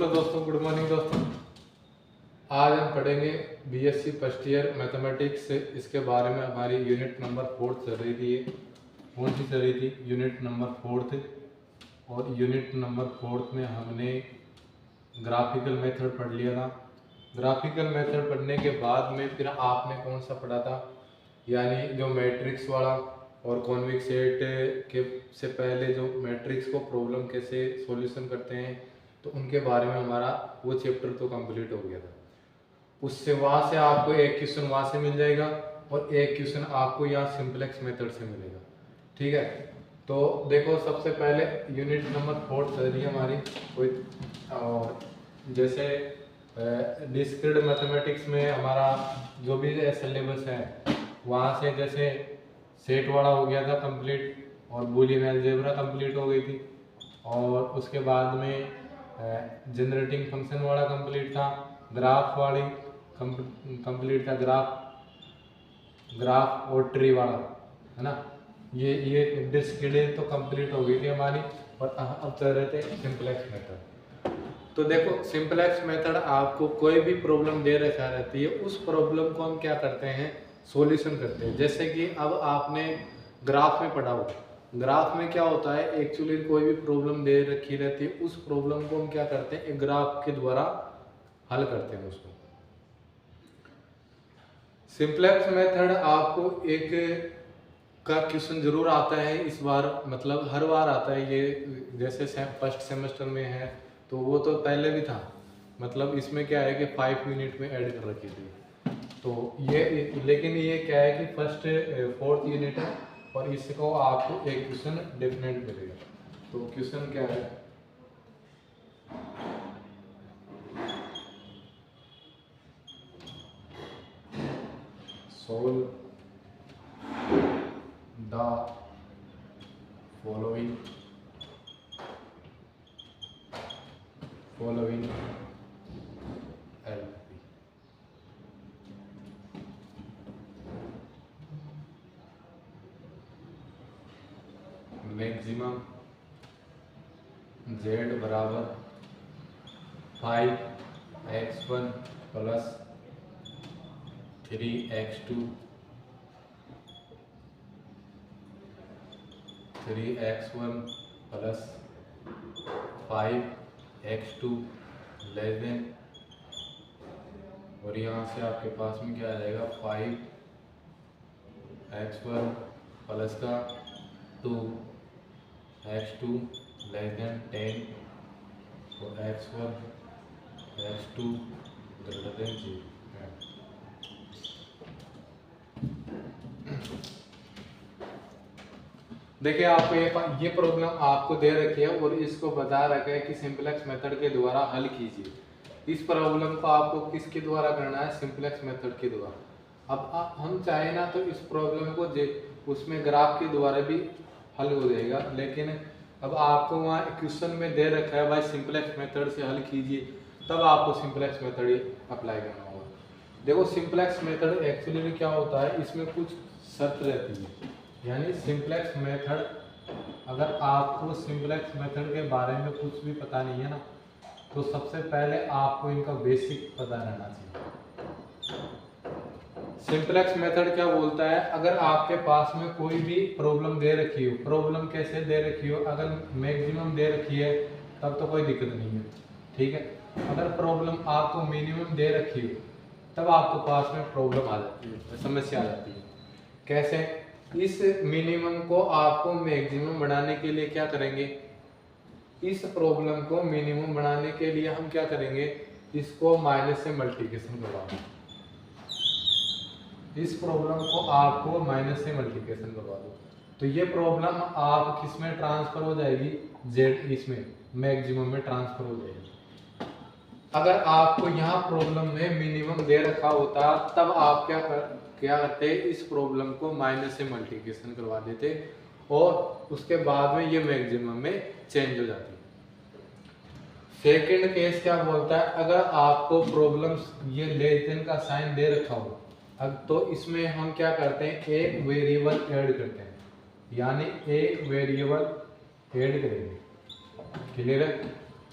नमस्कार दोस्तों, good morning दोस्तों। आज हम पढ़ेंगे बीएससी फर्स्ट ईयर मैथमेटिक्स। इसके बारे में हमारी यूनिट नंबर 4 चल रही थी। कौन सी चल रही थी? Unit number 4। और यूनिट नंबर 4 में हमने ग्राफिकल मेथड पढ़ लिया था। ग्राफिकल मेथड पढ़ने के बाद में फिर आपने कौन सा पढ़ा था, यानी जो मैट्रिक्स वाला और कॉन्वेक्स सेट के से पहले जो मैट्रिक्स को प्रॉब्लम कैसे सॉल्यूशन करते हैं, तो उनके बारे में हमारा वो चैप्टर तो कंप्लीट हो गया था। उससे वहाँ से आपको एक क्वेश्चन वहाँ से मिल जाएगा और एक क्वेश्चन आपको यहाँ सिंपलेक्स मेथड से मिलेगा। ठीक है, तो देखो सबसे पहले यूनिट नंबर 4 चल रही है हमारी कोई। और जैसे डिस्क्रीट मैथमेटिक्स में हमारा जो भी सिलेबस है, वहाँ से जैसे सेट वाला हो गया था कंप्लीट, और बूलियन अलजेब्रा कंप्लीट हो गई थी, और उसके बाद में जनरेटिंग फंक्शन वाला कंप्लीट था, ग्राफ वाली कंप्लीट था, ग्राफ और ट्री वाला, है ना। ये डिस्क्रीट तो कंप्लीट हो गई थी हमारी, और अब चल रहे थे सिंपलेक्स मेथड। तो देखो सिंपलेक्स मेथड आपको कोई भी प्रॉब्लम दे रखा रहती है, उस प्रॉब्लम को हम क्या करते हैं, सॉल्यूशन करते हैं। जैसे कि अब आपने ग्राफ में पढ़ा हो, ग्राफ में क्या होता है, एक्चुअली कोई भी प्रॉब्लम दे रखी रहती है, उस प्रॉब्लम को हम क्या करते हैं, एक ग्राफ के द्वारा हल करते हैं उसको। सिंपलेक्स मेथड आपको एक का क्वेश्चन जरूर आता है इस बार, मतलब हर बार आता है ये। जैसे फर्स्ट सेमेस्टर में है तो वो तो पहले भी था, मतलब इसमें क्या है कि 5 यूनिट में ऐड कर रखी थी। तो ये लेकिन ये क्या है कि फर्स्ट 4th यूनिट है, और इसको आपको एक क्वेश्चन डिफरेंट मिलेगा। तो क्वेश्चन क्या है, solve the following LP. Maximum z बराबर 5x1 plus 3x2 3x1 plus 5x2 less than, और यहाँ से आपके पास में क्या आ जाएगा, 5x1 प्लस का 2x2 लेस देन 10, और x1 x2 ग्रेटर देन 0। देखिए आपको ये प्रॉब्लम आपको दे रखी है और इसको बता रखा है कि सिंपलेक्स मेथड के द्वारा हल कीजिए। इस प्रॉब्लम को आपको किसके द्वारा करना है, सिंपलेक्स मेथड के द्वारा। अब हम चाहे ना तो इस प्रॉब्लम को उसमें ग्राफ के द्वारा भी हल हो जाएगा, लेकिन अब आपको वहाँ क्वेश्चन में दे रखा है भाई सिंपलेक्स मेथड से हल कीजिए, तब आपको सिंपलेक्स मेथड अप्लाई करना होगा। देखो सिंपलेक्स मेथड एक्चुअली क्या होता है, इसमें कुछ शर्त रहती है। यानी सिंपलेक्स मेथड, अगर आपको सिंपलेक्स मेथड के बारे में कुछ भी पता नहीं है ना, तो सबसे पहले आपको इनका बेसिक पता रहना चाहिए। सिंपलेक्स मेथड क्या बोलता है, अगर आपके पास में कोई भी प्रॉब्लम दे रखी हो, प्रॉब्लम कैसे दे रखी हो, अगर मैक्सिमम दे रखी है तब तो कोई दिक्कत नहीं है, ठीक है। अगर प्रॉब्लम आपको मिनिमम दे रखी हो तब आपके पास में प्रॉब्लम आ जाती है, समस्या आ जाती है। कैसे? इस मिनिमम को आपको मैक्सिमम बनाने के लिए क्या करेंगे, इस प्रॉब्लम को मिनिमम बनाने के लिए हम क्या करेंगे, इसको माइनस से मल्टीप्लिकेशन करवाएंगे। इस प्रॉब्लम को आपको माइनस से मल्टीप्लिकेशन करवा दो, तो ये प्रॉब्लम आप किस में ट्रांसफर हो जाएगी, जेड इसमें मैक्सिमम में ट्रांसफर हो जाएगी। अगर आपको यहाँ प्रॉब्लम में मिनिमम दे रखा होता तब आप क्या करते, इस प्रॉब्लम को माइनस से मल्टीप्लिकेशन करवा देते और उसके बाद में ये मैक्सिमम में चेंज हो जाती। सेकंड केस क्या बोलता है, अगर आपको प्रॉब्लम ये लेस देन का साइन दे रखा हो, अब तो इसमें हम क्या करते हैं, एक वेरिएबल ऐड करते हैं, यानी एक वेरिएबल ऐड करेंगे। क्लियर है?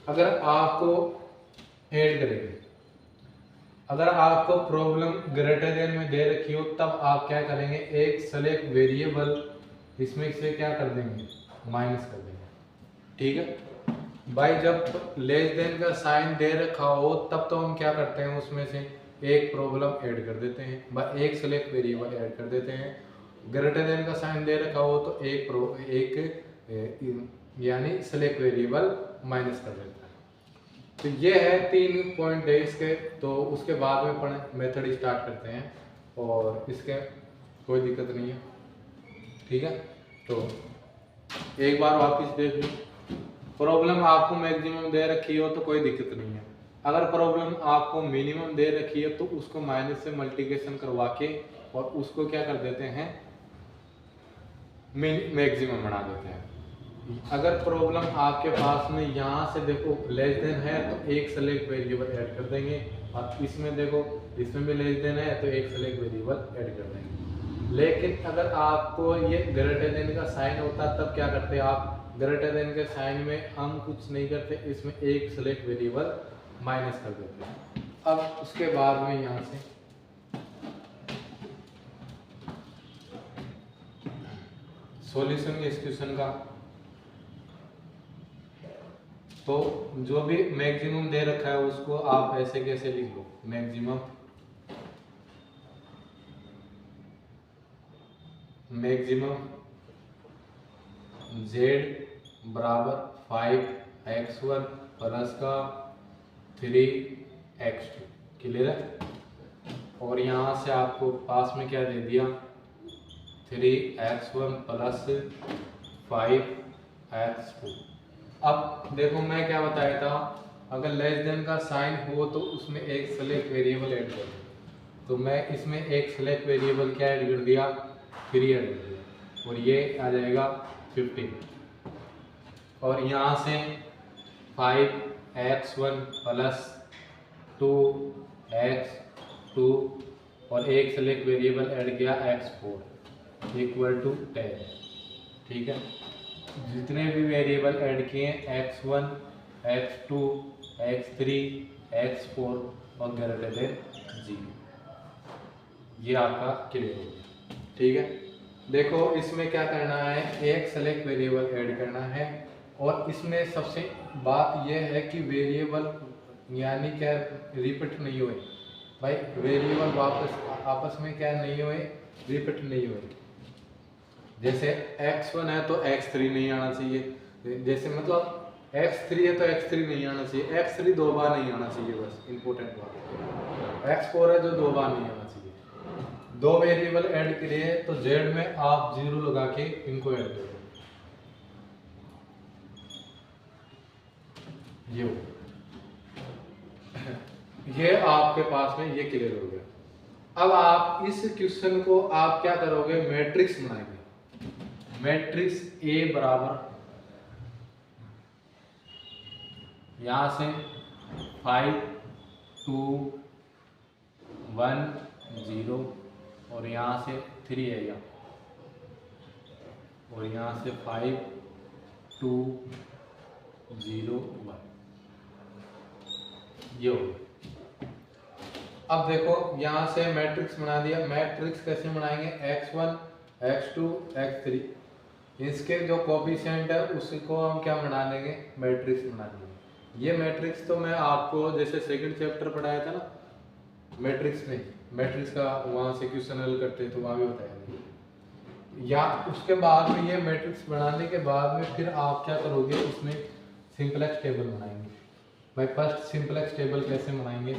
अगर आपको ऐड करेंगे। अगर आपको प्रॉब्लम ग्रेटर देन में दे रखी हो तब आप क्या करेंगे, एक सेलेक्ट वेरिएबल इसमें से क्या कर देंगे, माइनस कर देंगे। ठीक है भाई, जब लेस देन का साइन दे रखा हो तब तो हम क्या करते हैं, उसमें से एक प्रॉब्लम ऐड कर देते हैं, एक सेलेक्ट वेरिएबल ऐड कर देते हैं। ग्रेटर देन का साइन दे रखा हो तो एक यानी सेलेक्ट वेरिएबल माइनस कर देते हैं। तो ये है 3 पॉइंट है इसके। तो उसके बाद में पढ़े मेथड स्टार्ट करते हैं और इसके कोई दिक्कत नहीं है। ठीक है, तो एक बार वापस देख लो। प्रॉब्लम आपको मैक्सिमम दे रखी हो तो कोई दिक्कत नहीं है। अगर प्रॉब्लम आपको मिनिमम दे रखी है तो उसको माइनस से मल्टीप्लिकेशन करवा के और उसको क्या कर देते हैं, मैक्सिमम बना देते हैं। अगर प्रॉब्लम आपके पास में यहाँ से देखो लेस देन है तो एक सेलेक्ट वेरिएबल ऐड कर देंगे, और इसमें देखो इसमें भी लेस देन है तो एक सेलेक्ट वेरिएबल ऐड कर देंगे। लेकिन अगर आपको ये ग्रेटर देन का साइन होता तब क्या करते आप, ग्रेटर देन के साइन में हम कुछ नहीं करते, इसमें एक सेलेक्ट वेरिएबल माइनस कर देते हैं। अब उसके बाद में यहाँ से सॉल्यूशन इस क्वेश्चन का, तो जो भी मैक्सिमम दे रखा है उसको आप ऐसे कैसे लिख लो, मैक्सिमम z बराबर 5x1 प्लस का 3x2, क्लियर है। और यहाँ से आपको पास में क्या दे दिया, 3x1 प्लस 5x2। अब देखो मैं क्या बताया था, अगर लेस देन का साइन हो तो उसमें एक सेलेक्ट वेरिएबल ऐड कर दो। तो मैं इसमें एक सेलेक्ट वेरिएबल क्या ऐड कर दिया, 3 ऐड कर दिया, और ये आ जाएगा 15। और यहाँ से 5x1 प्लस 2x2 और एक सेलेक्ट वेरिएबल ऐड किया x4 इक्वल टू 10। ठीक है, जितने भी वेरिएबल ऐड किए x1, x2, x3, x4 और ग्रेटर देन 0, ये आपका क्लियर हो गया। ठीक है, देखो इसमें क्या करना है, एक सेलेक्ट वेरिएबल ऐड करना है, और इसमें सबसे बात यह है कि वेरिएबल यानी क्या रिपीट नहीं हुए भाई, वेरिएबल वापस आपस में क्या नहीं हुए, रिपीट नहीं हुए। जैसे x1 है तो x3 नहीं आना चाहिए, जैसे मतलब x3 है तो x3 नहीं आना चाहिए, x3 दो बार नहीं आना चाहिए, बस इंपॉर्टेंट बात। x4 है जो दो बार नहीं आना चाहिए। दो वेरिएबल ऐड करिए तो z में आप 0 लगा के इनको ऐड करें, ये आपके पास में ये क्लियर हो गया। अब आप इस क्वेश्चन को आप क्या करोगे, मैट्रिक्स बनाएंगे। मैट्रिक्स A बराबर यहां से 5 2 1 0 और यहां से 3 आएगा, और यहां से 5 2 0 1, ये हो गया। अब देखो यहां से मैट्रिक्स बना दिया। मैट्रिक्स कैसे बनाएंगे, x1 x2 x3, इसके जो कोफिशिएंट है उसको हम क्या बना देंगे, मैट्रिक्स बना देंगे। ये मैट्रिक्स तो मैं आपको जैसे सेकंड चैप्टर पढ़ाया था ना मैट्रिक्स में, मैट्रिक्स का वहाँ से क्वेश्चन हल करते तो वहाँ भी बताया। या उसके बाद में ये मैट्रिक्स बनाने के बाद में फिर आप क्या करोगे, इसमें सिंपलेक्स टेबल बनाएंगे। भाई फर्स्ट सिंपलेक्स टेबल कैसे बनाएंगे,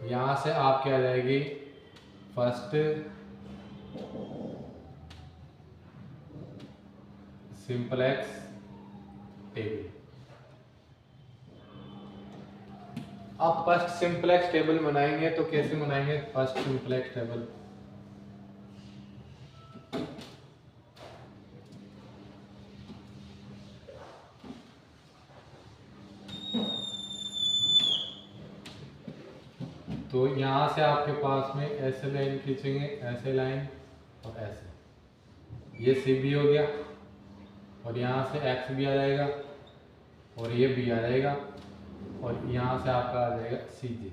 यहाँ से आपके आ जाएगी फर्स्ट सिंपलेक्स टेबल। आप फर्स्ट सिंपलेक्स टेबल बनाएंगे तो कैसे बनाएंगे, फर्स्ट सिंपलेक्स टेबल तो यहाँ से आपके पास में ऐसे लाइन खींचेंगे, ऐसे लाइन और ऐसे, ये सी बी हो गया और यहाँ से एक्स भी आ जाएगा और ये भी आ जाएगा और यहाँ से आपका आ जाएगा सी जी।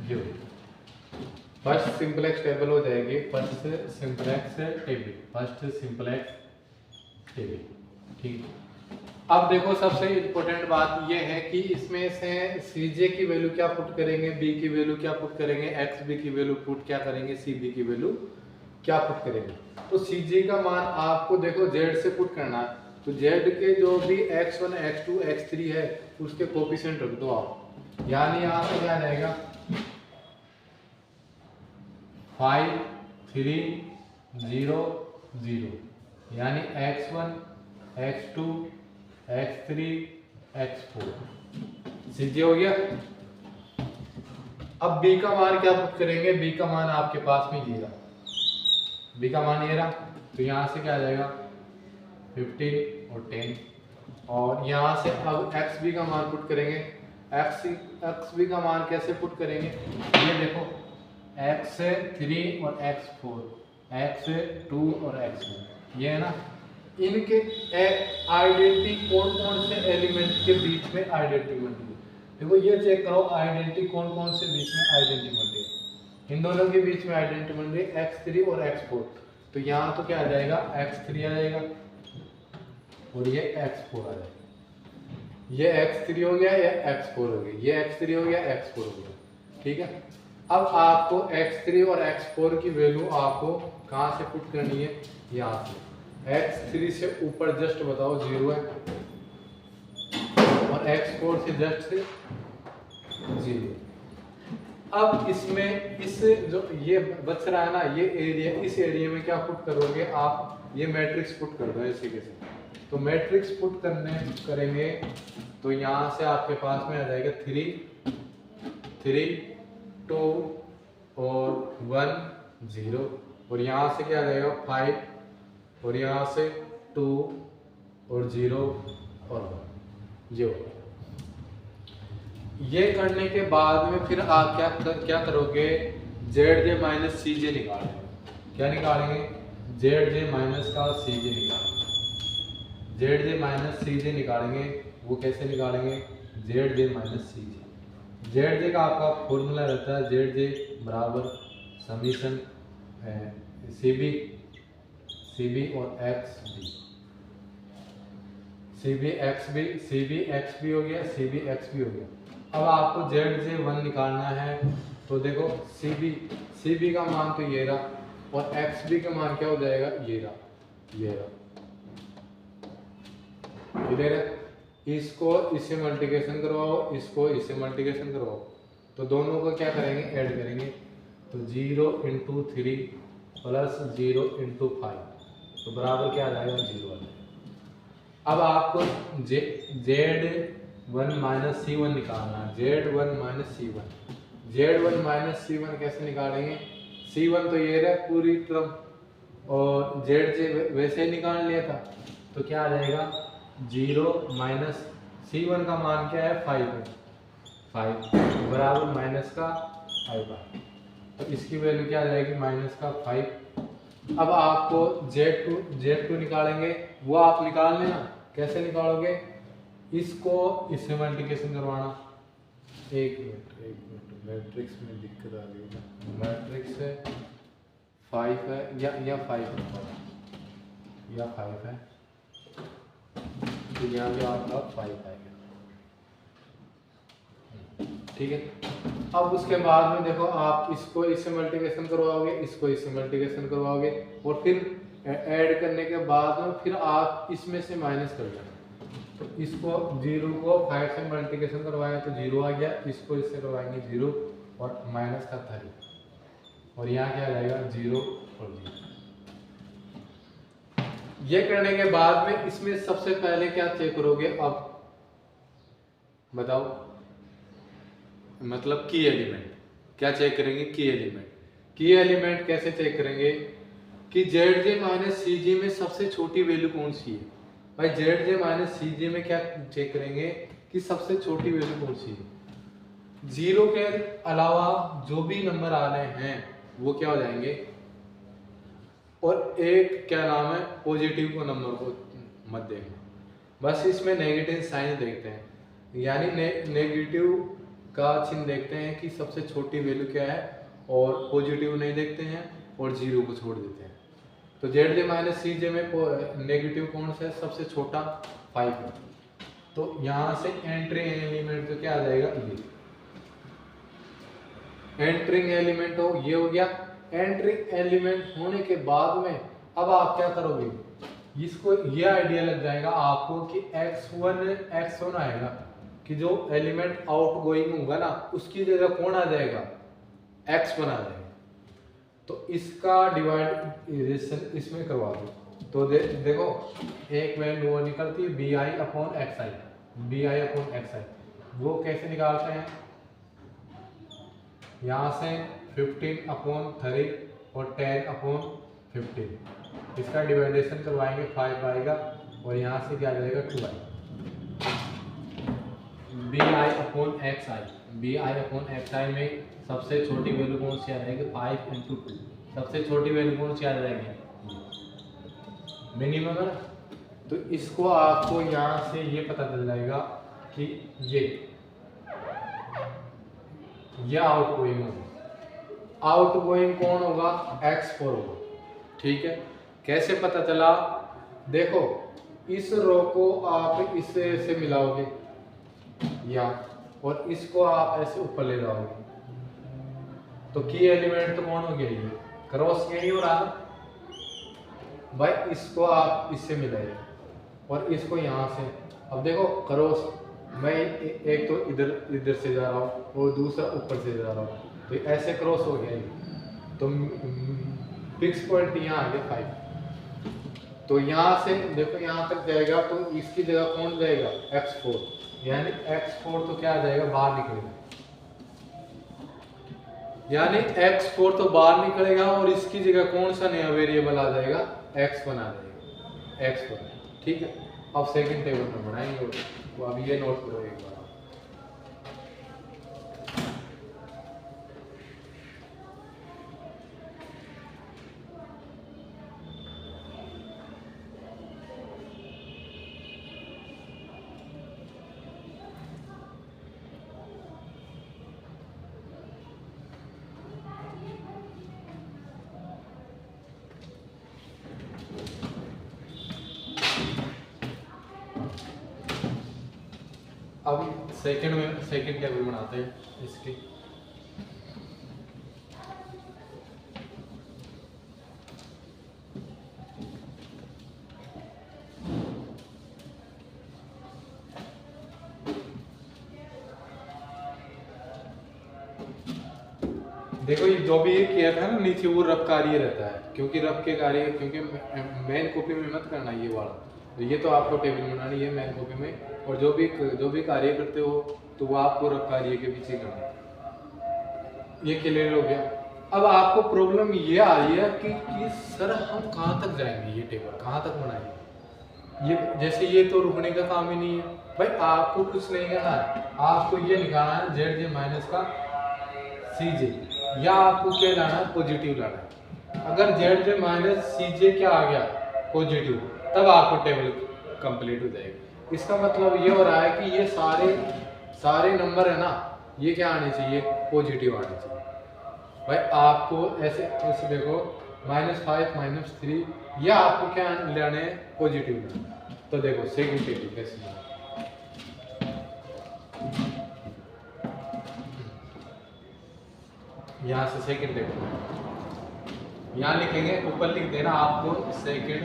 ये फर्स्ट सिंपलेक्स टेबल हो जाएगी, first simplex table, first simplex table. ठीक है, अब देखो सबसे इम्पोर्टेंट बात ये है कि इसमें से Cj की वैल्यू क्या पुट करेंगे, B की वैल्यू क्या पुट करेंगे, XB की वैल्यू पुट क्या करेंगे, CB की वैल्यू क्या पुट करेंगे। तो Cj का मान आपको देखो Z से पुट करना है, तो Z के जो भी x1 x2 x3 है उसके कोफिशिएंट रख दो आप, यानी यहाँ से क्या जाएगा 5 3 0 0, यानी x1 x2 x3 x4 Cj हो गया। अब B का मान क्या पुट करेंगे, B का मान आपके पास में ये रहा, B का मान ये रहा, तो यहाँ से क्या आ जाएगा 15 और 10, और यहाँ से अब XB का मान पुट करेंगे। XB का मान कैसे पुट करेंगे, ये देखो x3 और x4, x2 और x1, ये है ना, इनके आइडेंटिटी कौन कौन से एलिमेंट के बीच में आइडेंटिटी बनती है। देखो ये चेक करो आइडेंटिटी कौन कौन से बीच में आइडेंटिटी बन रही है, इन दोनों के बीच में आइडेंटिटी बन रही है x3 और x4, तो यहाँ तो क्या आ जाएगा x3 आ जाएगा और ये x4 आ जाएगा, ये x3 हो गया, ये x4 हो गया, ये x3 हो गया, x4 हो गया। ठीक है, अब आपको x3 और x4 की वैल्यू आपको कहाँ से पुट करनी है, यहाँ से x3 से ऊपर जस्ट बताओ 0 है और x4 से जस्ट 0। अब इसमें इस जो ये बच रहा है ना, ये एरिया, इस एरिया में क्या पुट करोगे आप, ये मैट्रिक्स पुट कर दो इसी के साथ। तो मैट्रिक्स पुट करेंगे तो यहाँ से आपके पास में आ जाएगा 3 3 2 और 1 0, और यहाँ से क्या आ जाएगा 5 और यहाँ से 2 और 0 और 1 0। ये करने के बाद में फिर आप क्या करोगे, ZJ माइनस CJ निकालेंगे। क्या निकालेंगे, ZJ माइनस का CJ निकालेंगे। ZJ माइनस CJ निकालेंगे, वो कैसे निकालेंगे, ZJ माइनस CJ। ZJ का आपका फॉर्मूला रहता है ZJ बराबर समीशन CB और XB, CB XB हो गया, CB XB हो गया। अब आपको ZJ1 निकालना है, तो देखो CB का मान तो ये रहा और XB का मान क्या हो जाएगा, ये रहा इधर है। इसको इससे मल्टीप्लिकेशन करवाओ, इसको इससे मल्टीप्लिकेशन करवाओ, तो दोनों को क्या करेंगे, ऐड करेंगे, तो 0 × 3 प्लस 0 × 5, तो बराबर क्या आ जाएगा 0 आ जाएगा। अब आपको Z1 माइनस C1 निकालना है, Z1 माइनस C1 कैसे निकालेंगे, C1 तो ये रहा पूरी टर्म और ZJ वैसे ही निकाल लिया था, तो क्या आ जाएगा 0 माइनस C1 का मान क्या है 5 बराबर माइनस का 5 है, तो इसकी वैल्यू क्या आ जाएगी माइनस का 5। अब आपको Z2 निकालेंगे, वो आप निकाल लेना, कैसे निकालोगे, इसको इससे मल्टीप्लिकेशन करवाना। एक मिनट मैट्रिक्स में दिक्कत आ रही है, मैट्रिक्स है 5 है या 5 है, तो यहाँ पे आपका 5 आएगा। ठीक है, अब उसके बाद में देखो आप इसको इससे मल्टीप्लिकेशन करवाओगे, इसको इससे मल्टीप्लिकेशन करवाओगे, और फिर ऐड करने के बाद में फिर आप इसमें से माइनस कर देना। तो इसको 0 को 5 से मल्टीप्लिकेशन करवाया तो 0 आ गया, इसको इससे करवाएंगे 0 और माइनस का 3, और यहाँ क्या आ जाएगा 0 और 0। ये करने के बाद में इसमें सबसे पहले क्या चेक करोगे, अब बताओ, मतलब की एलिमेंट क्या चेक करेंगे, की की एलिमेंट कैसे चेक करेंगे कि जेड जे माइनस सी जे में सबसे छोटी वैल्यू कौन सी है। भाई जेड जे माइनस सी जे में क्या चेक करेंगे कि सबसे छोटी वैल्यू कौन सी है। जीरो के अलावा जो भी नंबर आ रहे हैं वो क्या हो जाएंगे, और एक क्या नाम है पॉजिटिव को नंबर को मत देखना, बस इसमें नेगेटिव साइन देखते हैं, यानी नेगेटिव का चिन्ह देखते हैं कि सबसे छोटी वैल्यू क्या है, और पॉजिटिव नहीं देखते हैं और जीरो को छोड़ देते हैं। तो जेड जे माइनस सी जे में नेगेटिव कौन सा है, सबसे छोटा 5 है। तो यहाँ से एंट्री एलिमेंट तो क्या आ जाएगा, ये एंट्रिंग एलिमेंट हो, ये हो गया। एंट्रिंग एलिमेंट होने के बाद में अब आप क्या करोगे, इसको ये आइडिया लग जाएगा आपको कि x1 आएगा कि जो एलिमेंट आउट गोइंग होगा ना उसकी जगह कौन आ जाएगा, x1 आ जाएगा। तो इसका डिवाइड इसमें करवा दो। तो देखो एक वैल्यू वो निकलती है bi/xi, वो कैसे निकालते हैं, यहाँ से 15/3 और 10/15, इसका डिवाइडेशन करवाएंगे 5 आएगा और यहाँ से क्या आ जाएगा 2 आएगा। bi/xi में सबसे छोटी वैल्यू कौन सी आ जाएगी, 5 × 2, सबसे छोटी वैल्यू कौन सी आ जाएगी, मिनिमम है ना। तो इसको आपको यहाँ से ये पता चल जाएगा कि ये आउटगोइंग होगा, आउटगोइंग कौन होगा, x4 होगा। ठीक है, कैसे पता चला, देखो इस रो को आप इससे ऐसे मिलाओगे यहाँ, और इसको आप ऐसे ऊपर ले जाओगे, तो की एलिमेंट तो कौन हो गया, ये क्रॉस यही हो रहा है भाई। इसको आप इससे मिलाइए और इसको यहाँ से, अब देखो क्रॉस, मैं एक तो इधर से जा रहा हूँ और दूसरा ऊपर से जा रहा हूँ, तो ऐसे क्रॉस हो गया ये। तो फिक्स पॉइंट यहाँ आ गया 5। तो यहाँ से देखो यहाँ तक जाएगा, तो इसकी जगह कौन जाएगा, x4, यानी x4 तो क्या आ जाएगा, बाहर निकलेगा, यानी x4 तो बाहर निकलेगा और इसकी जगह कौन सा नया वेरिएबल आ जाएगा, x1 आ जाएगा, x1। ठीक है, अब सेकंड टेबल में बनाएंगे, तो अब ये नोट करो एक बार। अब सेकंड टेबल बनाते हैं इसकी। देखो ये जो भी किया था ना नीचे, वो रफ कार्य रहता है, क्योंकि रफ के कार्य, क्योंकि मेन कॉपी में मत करना ये वाला, तो ये तो आपको टेबल बनानी है मेन कॉपी में, और जो भी कार्य करते हो तो वो आपको रफ कार्य के पीछे करना है। ये क्लियर हो गया। अब आपको प्रॉब्लम ये आ रही है कि सर हम कहाँ तक जाएंगे, ये टेबल कहाँ तक बनाएंगे, ये जैसे ये तो रुकने का काम ही नहीं है भाई। आपको कुछ नहीं करना है, आपको ये निकालना है जेड जे माइनस का सी जे, या आपको क्या लाना है, पॉजिटिव लाना है। अगर जेड जे माइनस सी जे क्या आ गया, पॉजिटिव, तब आपको टेबल कंप्लीट हो जाएगी। इसका मतलब ये हो रहा है कि ये सारे नंबर है ना, ये क्या आने चाहिए, पॉजिटिव आने चाहिए भाई। आपको ऐसे देखो -5 -3, या आपको क्या लेने हैं, पॉजिटिव लेना। तो देखो सेकंड टेबल कैसे लेना, यहाँ से सेकंड टेबल यहाँ लिखेंगे, ऊपर लिख देना आपको सेकंड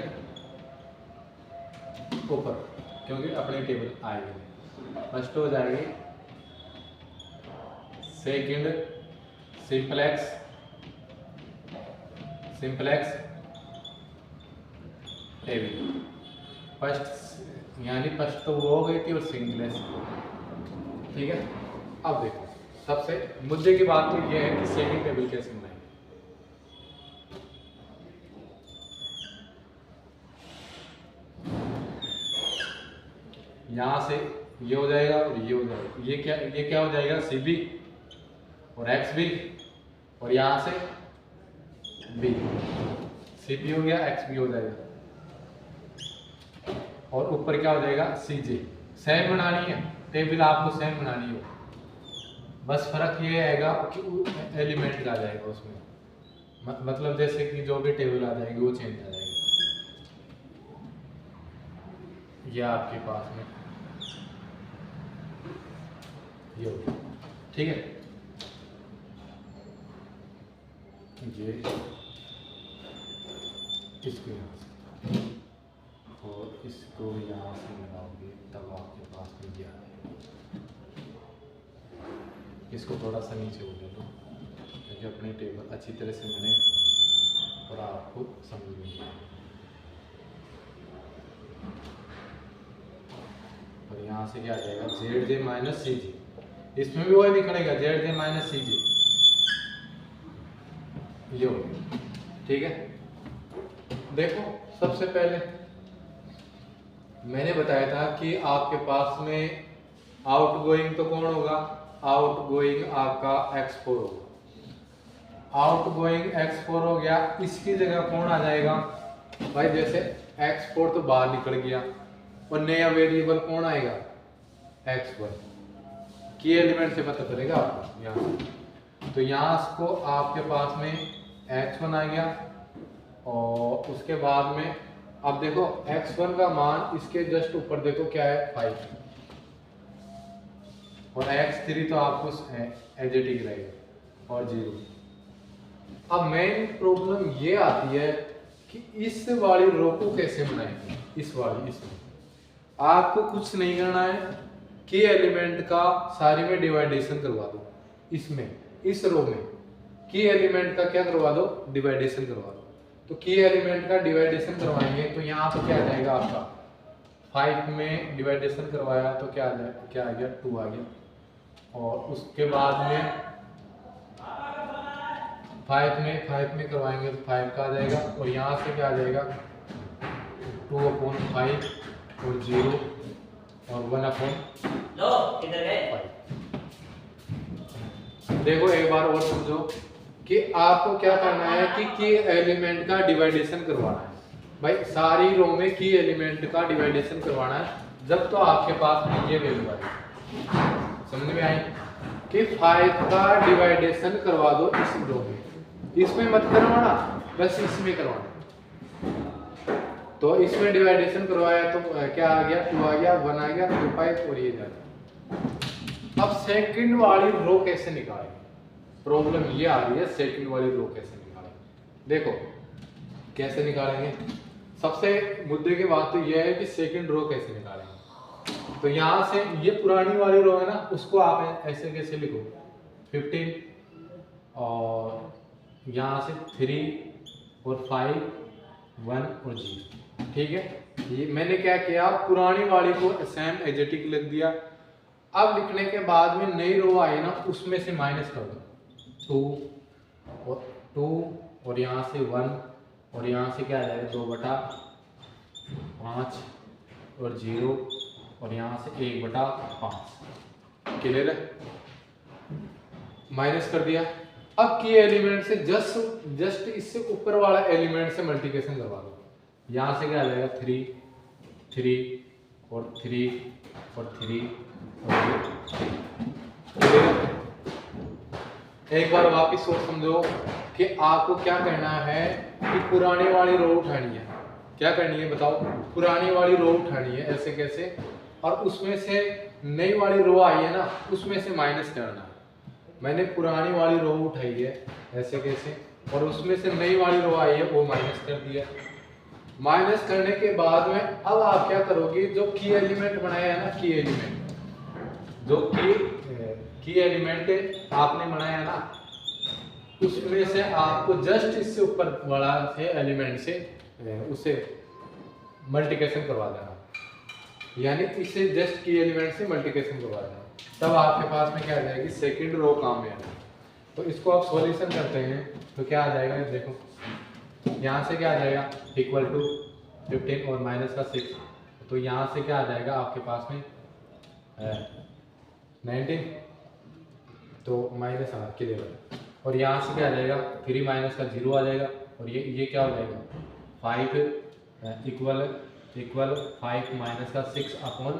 ऊपर, क्योंकि अपने टेबल आएंगे। फर्स्ट हो जाएगी सेकंड सिंपलेक्स टेबल। फर्स्ट यानी फर्स्ट तो वो हो गई थी और सिंगलेस, ठीक है। अब देखो सबसे मुद्दे की बात तो ये है कि सेकंड टेबल कैसे बनाएंगे। यहाँ से ये हो जाएगा और ये हो जाएगा, ये क्या हो जाएगा सी बी और एक्स बी, और यहाँ से बी, सी बी हो गया, एक्स बी हो जाएगा, और ऊपर क्या हो जाएगा सी जे। सेम बनानी है टेबल, आपको सेम बनानी हो, बस फर्क ये आएगा कि एलिमेंट आ जाएगा उसमें, मतलब जैसे कि जो भी टेबल आ जाएगी वो चेंज आ जाएगी। ये आपके पास में ये हो गया, ठीक है। ये इसको यहाँ से और इसको यहाँ से मिलाओगे तब आपके पास में ये आएगा। इसको थोड़ा सा नीचे हो लो क्योंकि अपनी टेबल अच्छी तरह से बने और आपको समझ में आए। और यहाँ से क्या आ जाएगा जेड जे माइनस सी जी, इसमें भी वही निकलेगा जेड जे माइनस सी जी, ये हो गया, ठीक है। देखो सबसे पहले मैंने बताया था कि आपके पास में आउटगोइंग तो कौन होगा, आउटगोइंग आपका x4 होगा। आउटगोइंग x4 हो गया, इसकी जगह कौन आ जाएगा भाई, जैसे x4 तो बाहर निकल गया और नया वेरिएबल कौन आएगा x1, की एलिमेंट से पता चलेगा आपको यहाँ से। तो यहाँ को आपके पास में x1 आ गया, और उसके बाद में अब देखो x1 का मान इसके जस्ट ऊपर देखो क्या है 5, और x3 तो आपको एजेटिक रहेगा और 0। अब मेन प्रॉब्लम ये आती है कि इस वाली रो को कैसे बनाएंगे, इसमें आपको कुछ नहीं करना है, की एलिमेंट का सारी में डिवाइडेशन करवा दो, इसमें इस रो में की एलिमेंट का क्या करवा दो, डिवाइडेशन करवा दो। तो की एलिमेंट का डिवाइडेशन करवाएंगे तो यहाँ पे क्या आ जाएगा आपका 5 में डिवाइडेशन करवाया तो क्या आ जाएगा, क्या आ गया 2 आ गया, और उसके बाद में 5 में करवाएंगे तो 5 का आ जाएगा, और यहाँ से क्या आ जाएगा 2/5 और 0 और 1/5। देखो एक बार और समझो कि आपको क्या करना है कि एलिमेंट का डिवाइडेशन करवाना है भाई, सारी रो में की एलिमेंट का डिवाइडेशन करवाना है जब तो आपके पास में ये वैल्यू आए। समझ में आई कि 5 का डिवाइडेशन करवा दो इस रो में, इसमें मत करवाना, बस इसमें करवाना। तो इसमें डिवाइडेशन करवाया तो क्या आ गया 2 आ गया, 1 आ गया, 2 5 और ये जाएगा। अब सेकंड वाली रो कैसे निकालेंगे, प्रॉब्लम ये आ रही है सेकंड वाली रो कैसे निकालेंगे। देखो कैसे निकालेंगे, सबसे मुद्दे की बात तो यह है कि सेकंड रो कैसे निकालेंगे। तो यहाँ से ये पुरानी वाली रो है ना, उसको आप ऐसे कैसे लिखो 15 और यहाँ से 3 और 5 1 और 0, ठीक है। ये मैंने क्या किया, पुरानी वाली को सेम एजेटिक लिख दिया। अब लिखने के बाद में नई रो आई ना, उसमें से माइनस कर दो 2 और यहाँ से 1 और यहाँ से क्या आ जाएगा 2/5 और 0 और यहाँ से 1/5। क्लियर है, माइनस कर दिया। अब की एलिमेंट से जस्ट इससे ऊपर वाला एलिमेंट से मल्टीप्लिकेशन करवा दो, यहाँ से क्या आ जाएगा 3 और 3 और 3 और 3। एक बार वापिस सोच समझो कि आपको क्या करना है कि पुरानी वाली रो उठानी है। क्या करनी है बताओ, पुरानी वाली रो उठानी है, ऐसे कैसे, और उसमें से नई वाली रो आई है ना, उसमें से माइनस करना है। मैंने पुरानी वाली रो उठाई है ऐसे कैसे, और उसमें से नई वाली रो आई है वो माइनस कर दिया। माइनस करने के बाद में अब आप क्या करोगे, जो की एलिमेंट बनाया है ना, की एलिमेंट जो की एलिमेंट आपने बनाया है ना, उसमें से आपको जस्ट इससे ऊपर वाला से एलिमेंट से उसे मल्टीप्लिकेशन करवा देना, यानी इसे जस्ट की एलिमेंट से मल्टीप्लिकेशन करवा देना, तब आपके पास में क्या आ जाएगी सेकंड रो काम में आएगी। तो इसको आप सॉल्यूशन करते हैं तो क्या आ जाएगा, देखो यहाँ से क्या आ जाएगा इक्वल टू 15 और माइनस का 6 तो यहाँ से क्या आ जाएगा आपके पास में 19, तो माइनस आर के देगा, और यहाँ से क्या आ जाएगा 3 माइनस का 0 आ जाएगा, और ये क्या हो जाएगा 5 इक्वल 5 माइनस का 6/5,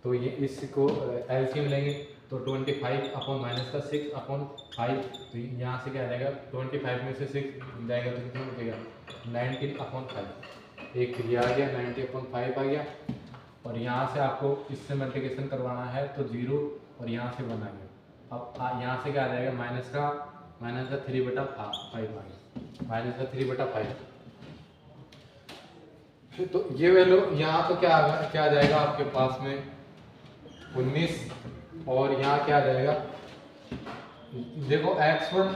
तो ये इसको एलसीएम लेंगे तो 25 अपॉन माइनस का 6/5, तो यहाँ से क्या आ जाएगा 25 में से 6 जाएगा तो कितना बचेगा 19/5, एक ये आ गया 90/5 आ गया, और यहाँ से आपको इससे मल्टीप्लिकेशन करवाना है तो 0 और यहाँ से 1 आ गया। अब यहाँ से क्या आ जाएगा माइनस का 3/5 आ गया, माइनस का 3/5, तो ये वैल्यू यहाँ तो क्या आ जाएगा आपके पास में 19, और यहाँ क्या आ जाएगा देखो x1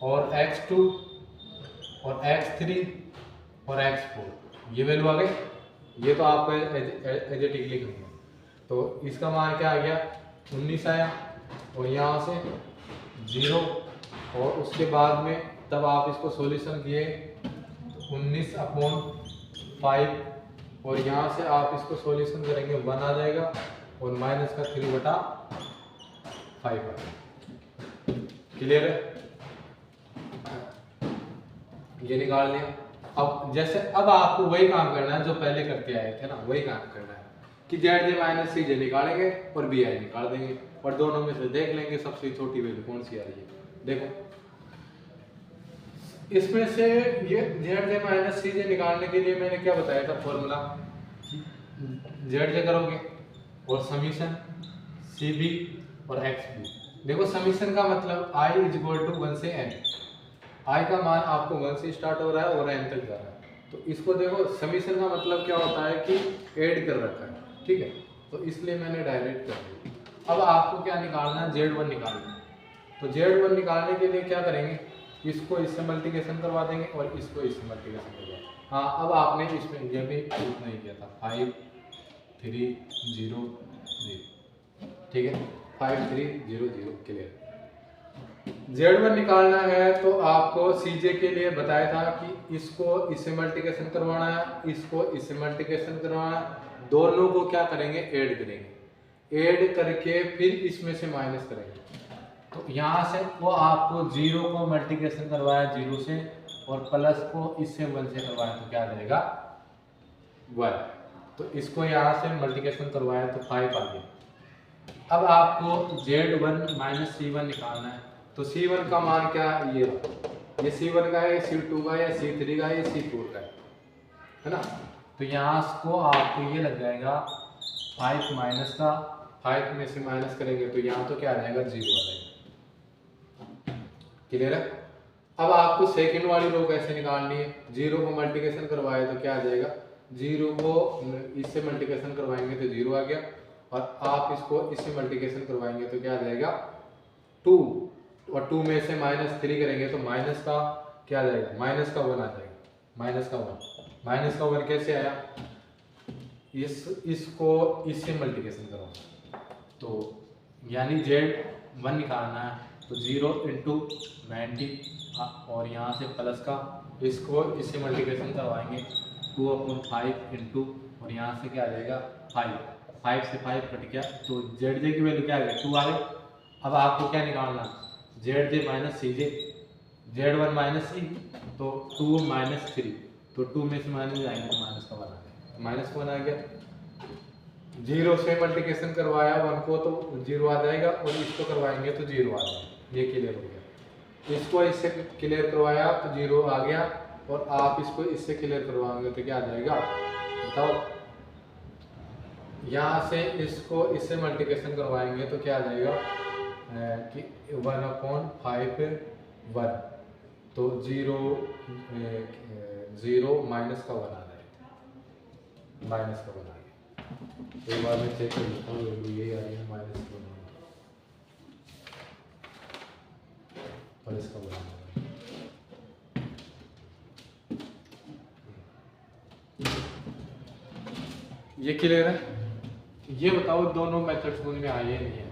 और x2 और x3 और x4 ये वैल्यू आ गई, ये तो आपको एजेटिक लिखेंगे, तो इसका मान क्या आ गया 19 आया, और यहाँ से 0, और उसके बाद में तब आप इसको सॉल्यूशन किए 19/5, और यहाँ से आप इसको सॉल्यूशन करेंगे 1 आ जाएगा, और माइनस का 3/5 आ जाएगा। क्लियर है, ये निकाल लिया। अब जैसे अब आपको वही काम करना है जो पहले करते आए थे ना, वही काम करना है कि ZJ माइनस CJ निकालेंगे और BI निकाल देंगे, और दोनों में से देख लेंगे सबसे छोटी वैल्यू कौन सी आ रही है। देखो इसमें से ये ZJ माइनस CJ निकालने के लिए मैंने क्या बताया था फॉर्मूला, ZJ करोगे और समीशन CB और XB। देखो समीशन का मतलब I = 1 से n, I का मान आपको 1 से स्टार्ट हो रहा है और n तक जा रहा है, तो इसको देखो समीशन का मतलब क्या होता है कि ऐड कर रखा है, ठीक है, तो इसलिए मैंने डायरेक्ट कर दिया। अब आपको क्या निकालना है Z1 निकालना है, तो Z1 निकालने के लिए क्या करेंगे, इसको इससे मल्टीप्लिकेशन करवा देंगे और इसको इससे मल्टीप्लिकेशन करवा। हाँ अब आपने इसमें ये भी यूज नहीं किया था 5 3 0 0, ठीक है 5 3 0 0 क्लियर। Z1 निकालना है तो आपको CJ के लिए बताया था कि इसको इससे मल्टीप्लिकेशन करवाना है, इसको इससे मल्टीप्लिकेशन करवाना है, दोनों को क्या करेंगे ऐड करेंगे, ऐड करके फिर इसमें से माइनस करेंगे, तो यहाँ से वो आपको 0 को मल्टीप्लिकेशन करवाया 0 से, और प्लस को इससे 1 से करवाया तो क्या आ जाएगा 1, तो इसको यहाँ से मल्टीप्लिकेशन करवाया तो 5 आ गया। अब आपको Z1 माइनस C1 निकालना है, तो C1 का मान क्या ये C1 का है, C2 का है, C3 का है, C4 का है ना, तो यहाँ को आपको ये लग जाएगा 5 माइनस का 5 में से माइनस करेंगे तो यहाँ तो क्या आ जाएगा 0 आ जाएगा। क्लियर है। अब आपको सेकंड वाली रो कैसे निकालनी है, 0 को मल्टीप्लिकेशन करवाए तो क्या आ जाएगा, 0 को इससे मल्टीप्लिकेशन करवाएंगे तो 0 आ गया, और आप इसको इससे मल्टीप्लिकेशन करवाएंगे तो क्या आ जाएगा 2, और 2 में से -3 करेंगे तो माइनस का क्या आ जाएगा, माइनस का 1 आ जाएगा, माइनस का 1 कैसे आया, इसको इससे मल्टीप्लिकेशन करो, तो यानी Z1 निकालना है तो 0 × 90, और यहाँ से प्लस का इसको इससे मल्टीप्लिकेशन करवाएंगे 2/5 × और यहाँ से क्या आ जाएगा 5 से 5 कट गया, तो ZJ की वैल्यू क्या आ गई 2 आ गई। अब आपको क्या निकालना, ZJ minus CJ, Z1 minus C, तो 2 - 3, तो 2 में से माइनस जाएंगे तो माइनस का 1 आ गया, माइनस 1 आ गया। 0 से मल्टीप्लिकेशन करवाया 1 को तो 0 आ जाएगा, और इसको करवाएंगे तो 0 आ जाएगा, ये क्लियर हो गया। इसको इससे क्लियर करवाया तो 0 आ गया, और आप इसको इससे क्लियर करवाएंगे तो क्या आ जाएगा बताओ, यहाँ से इसको इससे मल्टीप्लिकेशन करवाएंगे तो क्या आ जाएगा कि 1/5 1, तो 0 माइनस का 1 आ जाएगा, माइनस का 1 आ गया। एक बार मैं चेक कर लेता हूँ, यही आ रही है -1 और इसका 1 आ रहा है। ये क्लियर है। ये बताओ दोनों मेथड समझ में आए नहीं है,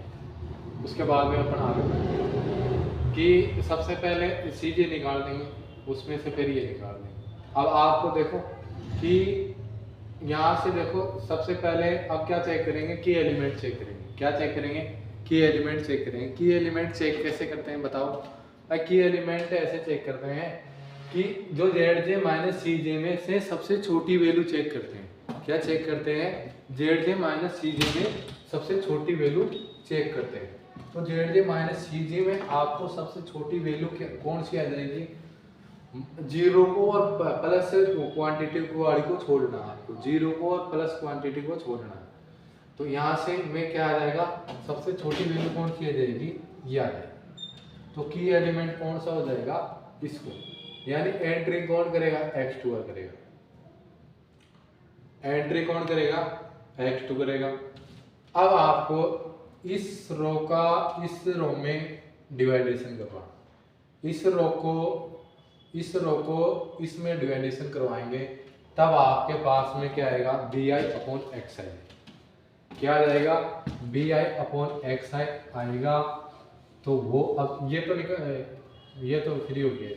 उसके बाद में अपन आगे बढ़ेंगे कि सबसे पहले CJ निकाल देंगे, उसमें से फिर ये निकाल देंगे। अब आपको देखो कि यहाँ से देखो सबसे पहले अब क्या चेक करेंगे, की एलिमेंट चेक करेंगे। क्या चेक करेंगे? की एलिमेंट चेक करेंगे। की एलिमेंट चेक कैसे करते हैं बताओ? की एलिमेंट ऐसे चेक करते हैं कि जो ZJ माइनस CJ में से सबसे छोटी वैल्यू चेक करते हैं। क्या चेक करते हैं? ZJ माइनस CJ में सबसे छोटी वैल्यू चेक करते हैं। तो ZJ माइनस CJ में आपको सबसे छोटी वैल्यू कौन सी आ जाएगी? जीरो को और प्लस क्वांटिटी वाली को छोड़ना है आपको, जीरो को और प्लस क्वांटिटी को छोड़ना है। तो यहाँ से में क्या आ जाएगा? सबसे छोटी वैल्यू कौन सी आ जाएगी? ये आ जाएगी। तो की एलिमेंट कौन सा हो जाएगा? इसको, यानी एंट्री कौन करेगा? X2 करेगा। एंट्री कौन करेगा? X2 करेगा। अब आपको इस रो का इस रो में डिवाइडेशन करवाना। इस रो को इसमें डिवाइडेशन करवाएंगे, तब आपके पास में क्या आएगा? bi/xi। क्या आ जाएगा? bi/xi आएगा। तो वो अब ये तो निकल, ये तो फ्री हो गया।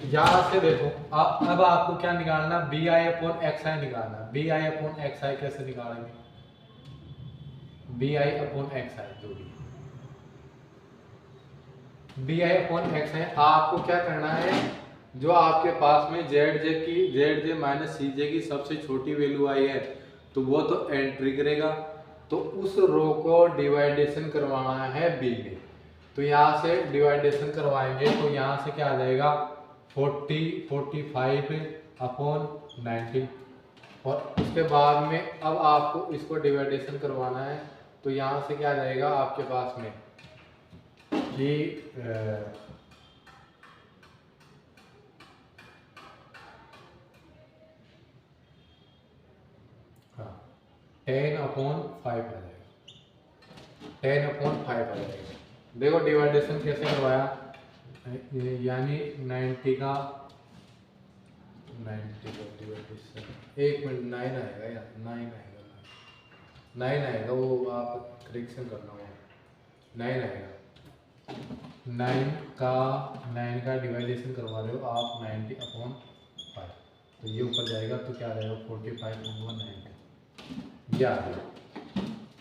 यहाँ से देखो अब आपको क्या निकालना? bi/xi निकालना। bi/xi कैसे निकालेंगे? bi/xi जो भी bi/xi आपको क्या करना है? जो आपके पास में ZJ माइनस CJ की सबसे छोटी वैल्यू आई है, तो वो तो एंट्री करेगा। तो उस रो को डिवाइडेशन करवाना है B में। तो यहाँ से डिवाइडेशन करवाएंगे तो यहाँ से क्या आ जाएगा? 45/90। और उसके बाद में अब आपको इसको डिवाइडेशन करवाना है, तो यहाँ से क्या आ जाएगा आपके पास में कि हाँ 10/5 आ जाएगा। 10/5 आ जाएगा। देखो डिवाइडेशन कैसे करवाया, यानी 90 का डिवाइडेशन, 1 मिनट, 9 आएगा यार, 9 आएगा, वो आप करेक्शन करना होगा। 9 आएगा। 9 का डिवाइडेशन करवा रहे हो आप 90/5, तो ये ऊपर जाएगा तो क्या आ जाएगा? 45/90 ये आ गया।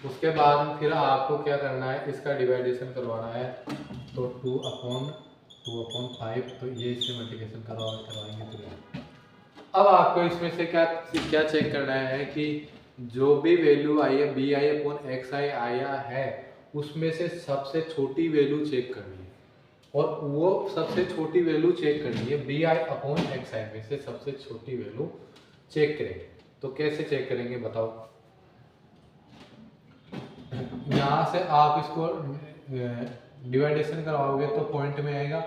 उसके बाद फिर आपको क्या करना है? इसका डिवाइडेशन करवाना है, तो 2/5, तो ये इससे मल्टीप्लिकेशन करवाएंगे तो अब आपको इसमें से क्या चेक करना है कि जो भी वैल्यू आई है bi/xi आया है, उसमें से सबसे छोटी वैल्यू चेक करनी है। और वो सबसे छोटी वैल्यू चेक करनी है bi/xi में से सबसे छोटी वैल्यू चेक करेंगे। तो कैसे चेक करेंगे बताओ? यहाँ से आप इसको डिवाइडेशन करवाओगे तो पॉइंट में आएगा,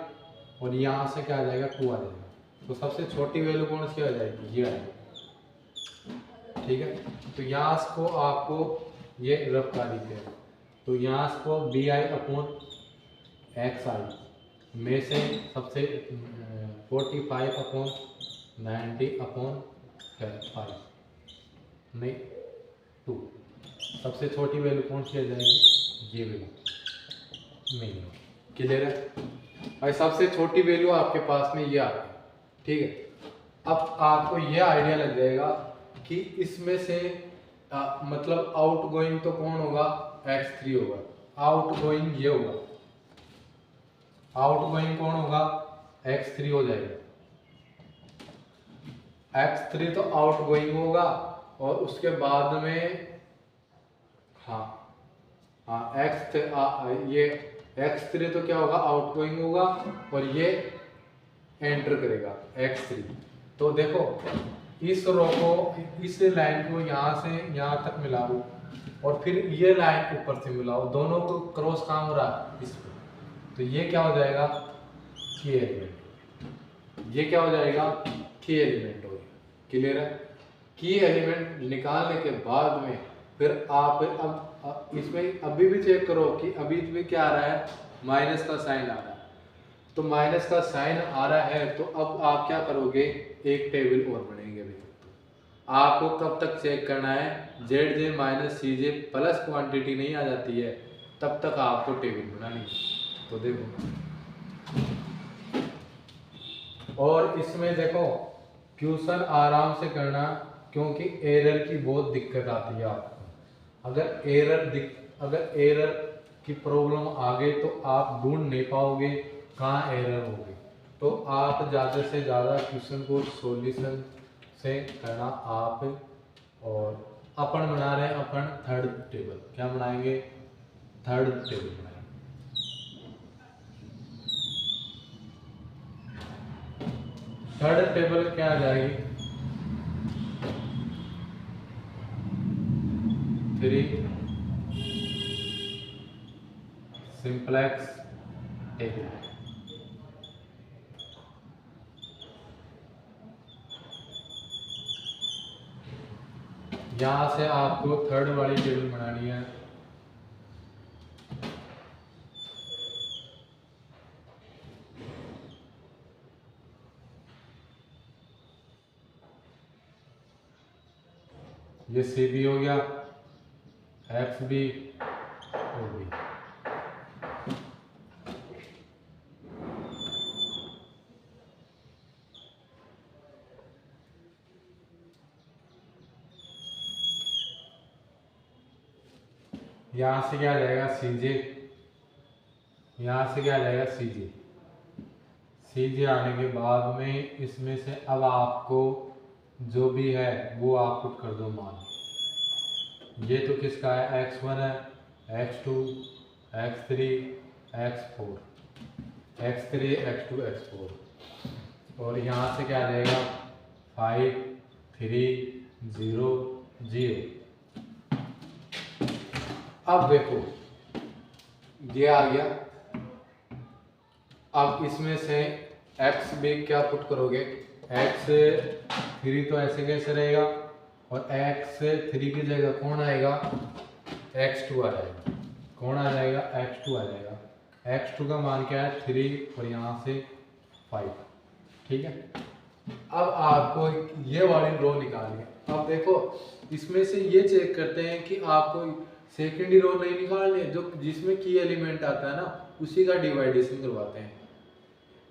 और यहाँ से क्या आ जाएगा? 2 आ जाएगा। तो सबसे छोटी वैल्यू कौन सी आ जाएगी? ये आएगी। ठीक है, तो यहाँ को आपको ये रफ कर देते हैं। तो यहाँ को bi/xi में से सबसे 45/90/5 नहीं 2, सबसे छोटी वैल्यू कौन सी आ जाएगी? ये वैल्यू नहीं। क्लियर है? और सबसे छोटी वैल्यू आपके पास में ये आ गई। ठीक है, अब आपको ये आइडिया लग जाएगा कि इसमें से मतलब आउटगोइंग तो कौन होगा? x3 होगा। आउटगोइंग ये होगा, आउटगोइंग कौन होगा? x3 हो जाएगा। x3 तो आउटगोइंग होगा, और उसके बाद में ये x3 तो क्या होगा? आउटगोइंग होगा, और ये एंटर करेगा x3। तो देखो इस रो को, इस लाइन को यहाँ से यहाँ तक मिलाओ, और फिर ये लाइन ऊपर से मिलाओ, दोनों को क्रॉस कहाँ हो रहा है? इस पे। तो ये क्या हो जाएगा? की एलिमेंट। ये क्या हो जाएगा? की एलिमेंट हो गया। क्लियर है? की एलिमेंट निकालने के बाद में फिर आप अब इसमें अभी भी चेक करो कि अभी भी क्या आ रहा है? माइनस का साइन आ रहा है। तो माइनस का साइन आ रहा है, तो अब आप क्या करोगे? एक टेबल और बढ़ेंगे अभी तक। आपको कब तक चेक करना है, जेड जे माइनस सी जे प्लस क्वांटिटी नहीं आ जाती है तब तक आपको टेबल बनानी है। तो देखो, और इसमें देखो क्वेश्चन आराम से करना, क्योंकि एरर की बहुत दिक्कत आती है आपको। अगर एरर की प्रॉब्लम आ गई तो आप ढूंढ नहीं पाओगे कहाँ एरर होगी। तो आप ज़्यादा से ज़्यादा क्वेश्चन को सॉल्यूशन से करना आप। और अपन बना रहे हैं अपन थर्ड टेबल, क्या बनाएंगे, थर्ड टेबल बनाएंगे। थर्ड टेबल क्या आ जाएगी, 3 सिंपलेक्स टेबल। यहां से आपको थर्ड वाली टेबल बनानी है। ये सी बी हो गया, एक्स बी और बी। यहाँ से क्या आ जाएगा सी जे, यहाँ से क्या आ जाएगा सी जे। सी जे आने के बाद में इसमें से अब आपको जो भी है वो आप पुट कर दो मान। ये तो किसका है, x1 है, x2, x3, x4, x3, x2, x4। और यहाँ से क्या आ जाएगा 5, 3, 0, 0। अब देखो ये आ गया। अब इसमें से x भी क्या पुट करोगे, x3 तो ऐसे कैसे रहेगा, और x3 की जगह कौन आएगा, x2 आ जाएगा। कौन आ जाएगा, x2 आ जाएगा। x2 का मान क्या है 3 और यहाँ से 5। ठीक है, अब आपको ये वाली रो निकालनी है। अब देखो इसमें से ये चेक करते हैं कि आपको सेकेंडरी रो नहीं निकालनी है, जो जिसमें की एलिमेंट आता है ना उसी का डिवाइडेशन करवाते हैं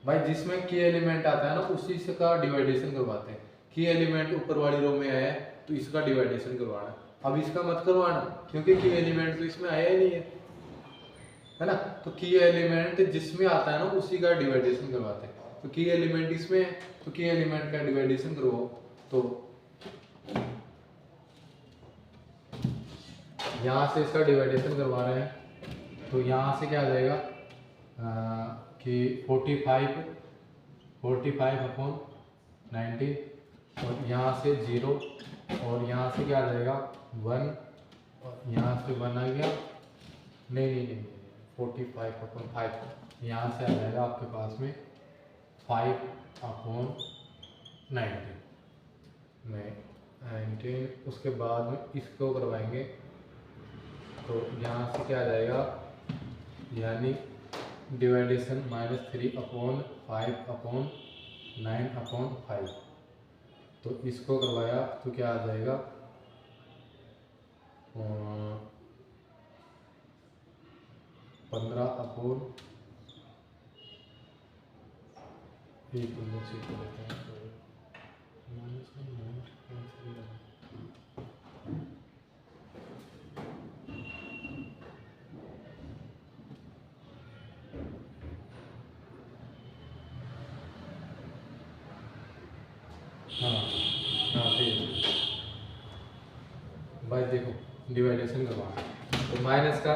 भाई। जिसमें की एलिमेंट आता है ना उसी से का डिवाइडेशन करवाते हैं। की एलिमेंट ऊपर वाली रो में आया है तो इसका डिवाइडेशन करवाना। अब इसका मत करवाना क्योंकि की एलिमेंट तो इसमें आया ही नहीं है ना। तो की एलिमेंट जिसमें आता है ना उसी का डिवाइडेशन करवाते हैं। तो की एलिमेंट इसमें है तो की एलिमेंट का डिवाइडेशन करवाओ। तो यहाँ से इसका डिवाइडेशन करवा रहे हैं तो यहाँ से क्या आ जाएगा कि 45 अपॉन 90 और यहाँ से 0 और यहाँ से क्या आ जाएगा 1 और यहाँ से 1 आ गया। नहीं 45 अपॉन 5 यहाँ से आ जाएगा आपके पास में 5 अपॉन 19। उसके बाद में इसको करवाएंगे तो यहाँ से क्या आ जाएगा, यानी डिवाइडेशन -3 अपॉन 5 अपॉन 9 अपॉन 5। तो इसको करवाया तो क्या आ जाएगा 15 अपॉन 1। हाँ ठीक भाई, देखो डिवाइडेशन करवाना तो माइनस का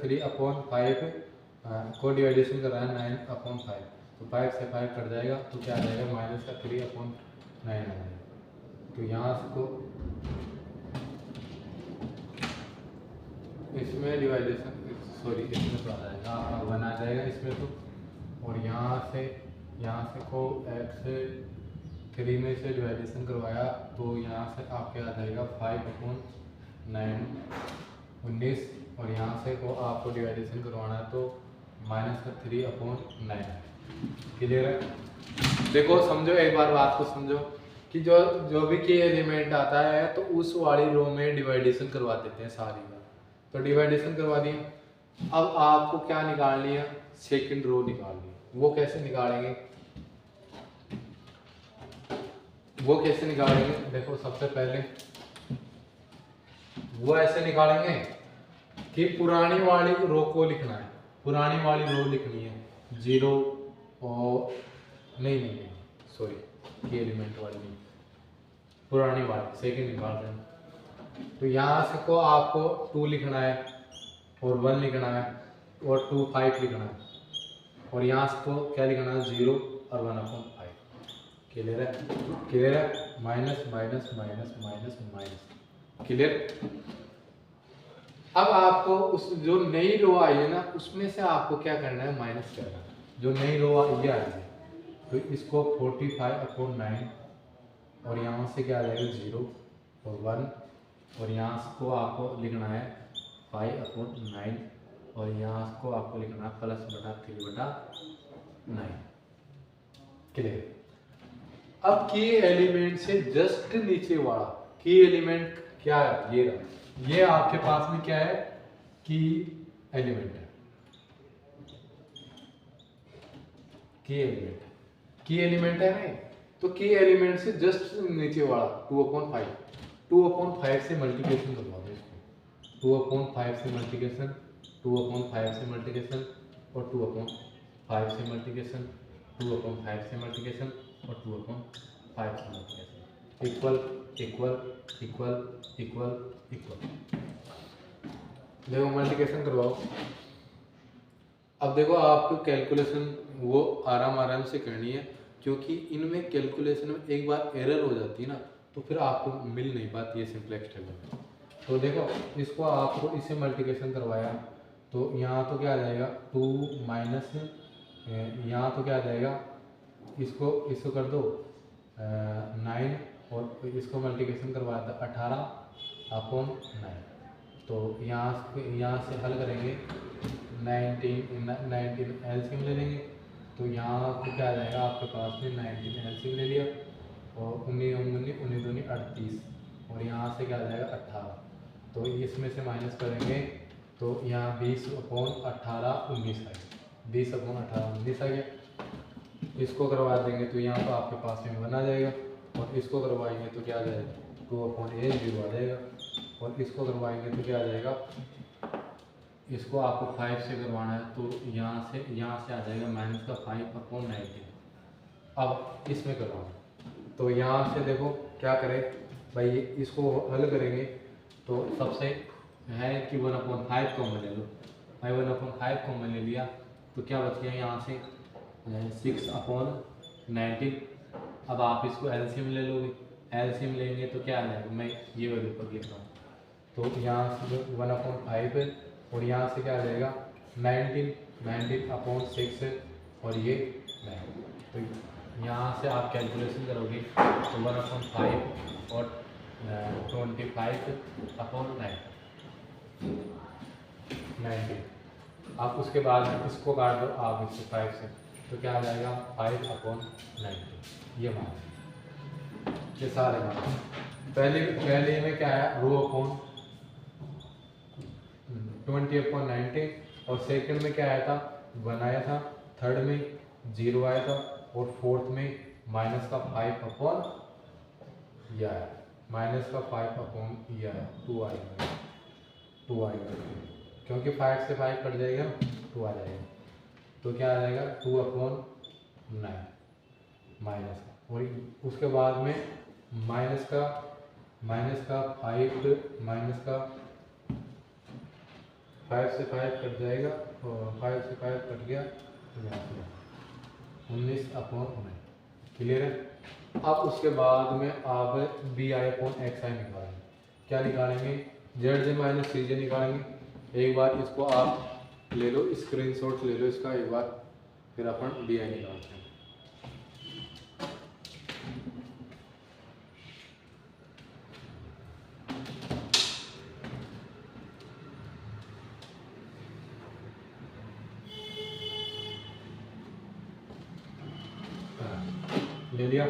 3 अपॉन 5 को डिवाइडेशन कर रहा है 9 अपॉन 5। तो 5 से 5 कट जाएगा तो क्या आ जाएगा -3 अपॉन 9 आ जाएगा। तो यहाँ को इसमें डिवाइडेशन इसमें तो आ जाएगा 1 आ जाएगा इसमें तो। और यहाँ से को x3 में से डिवाइडेशन करवाया तो यहाँ से आपके आ जाएगा 5 अपॉन 9 19। और यहाँ से को आपको डिवाइडेशन करवाना है तो -3 अपॉन 9। क्लियर है। देखो समझो, एक बार बात को समझो। कि जो जो भी की एलिमेंट आता है तो उस वाली रो में डिवाइडेशन करवा देते हैं सारी का। तो डिवाइडेशन करवा दिया। अब आपको क्या निकालनी है, सेकंड रो निकालनी है। वो कैसे निकालेंगे, देखो सबसे पहले वो ऐसे निकालेंगे कि पुरानी वाली रो को लिखना है, पुरानी वाली रो लिखनी है 0 और नहीं सॉरी, की एलिमेंट वाली नहीं, पुरानी वाली सेकंड निकाल रहे हैं। तो यहाँ से को आपको 2 लिखना है और 1 लिखना है और 2 5 लिखना है, और यहाँ से को क्या लिखना है 0 और 1/5। क्लियर है, minus minus minus minus minus. Clear. अब आपको उस जो नई रो आई है ना उसमें से आपको क्या करना है, माइनस करना है। जो नई रो ये आई है तो इसको 45/9 और यहाँ से क्या आ जाएगा 0 और 1, और यहाँ को आपको लिखना है 5/9 और यहाँ को आपको लिखना है +/3/9। क्लियर। अब की एलिमेंट से जस्ट नीचे वाला की एलिमेंट क्या है, ये रहा। ये आपके पास में क्या है, की एलिमेंट है, की एलिमेंट है नहीं। तो की एलिमेंट से जस्ट नीचे वाला 2/5 से मल्टीप्लिकेशन करवा दो इसको। 2/5 से मल्टीप्लिकेशन, 2/5 से मल्टीप्लिकेशन और 2/5 से मल्टीप्लिकेशन, 2/5 से मल्टीप्लिकेशन और 2/5 से multiplication, equal equal equal equal equal. देखो मल्टीप्लिकेशन करवाओ। अब देखो आपको कैलकुलेशन वो आराम से करनी है, क्योंकि इनमें कैलकुलेशन में एक बार एरर हो जाती है ना तो फिर आपको मिल नहीं पाती है सिंपलेक्स टेबल। तो देखो इसको आपको इससे मल्टीप्लिकेशन करवाया तो यहाँ तो क्या आ जाएगा 2 माइनस, यहाँ तो क्या आ जाएगा, इसको कर दो 9 और इसको मल्टीप्लिकेशन करवाया था 18/9। तो यहाँ से हल करेंगे 19 एलसीएम ले लेंगे। तो यहाँ तो क्या आ जाएगा आपके पास में 19 एलसीएम ले लिया और 19 38 और यहाँ से क्या आ जाएगा 18। तो इसमें से माइनस करेंगे तो यहाँ 20/18 19 आ गया, 20/18 19 आ गया। इसको करवा देंगे तो यहाँ तो आपके पास में 1 आ जाएगा, और इसको करवाएंगे तो क्या आ जाएगा 2/8 0 आ जाएगा, और इसको करवाएंगे तो क्या आ जाएगा, इसको आपको 5 से करवाना है तो यहाँ से आ जाएगा -5/19। अब इसमें करवाना तो यहाँ से देखो क्या करें भाई, इसको हल करेंगे तो सबसे है कि 1/5 कॉमन ले लो भाई, 1/5 कॉमन ले लिया तो क्या बच गया यहाँ से 6/19। अब आप इसको एलसीएम ले लोगे, एलसीएम लेंगे तो क्या आ जाएगा, मैं ये वाले पर लिख रहा हूँ। तो यहाँ से 1/5 और यहाँ से क्या आ जाएगा 19/6 और ये 9। तो यहाँ से आप कैलकुलेशन करोगे तो 1/5 और 25/9 19। आप उसके बाद इसको काट दो आप इसको 5 से तो क्या आ जाएगा 5/90। ये मान, ये सारे मान। पहले में क्या है रो अपॉन 20/90 और सेकंड में क्या आया था 1 आया था, थर्ड में 0 आया था और फोर्थ में -5/, ये आया -5/, ये आया 2 आएगा, 2 आएगा क्योंकि 5 से 5 कट जाएगा 2 आ जाएगा। तो क्या आ जाएगा 2/9 माइनस, और उसके बाद में माइनस का 5 से 5 कट जाएगा और 5 से 5 कट गया तो यहाँ से 19/9। क्लियर है। अब उसके बाद में आप BI/XI निकालेंगे। क्या निकालेंगे, ZJ-CJ निकालेंगे। एक बार इसको आप ले लो, स्क्रीनशॉट ले लो इसका एक बार, फिर अपन BI निकालते हैं। ले लिया।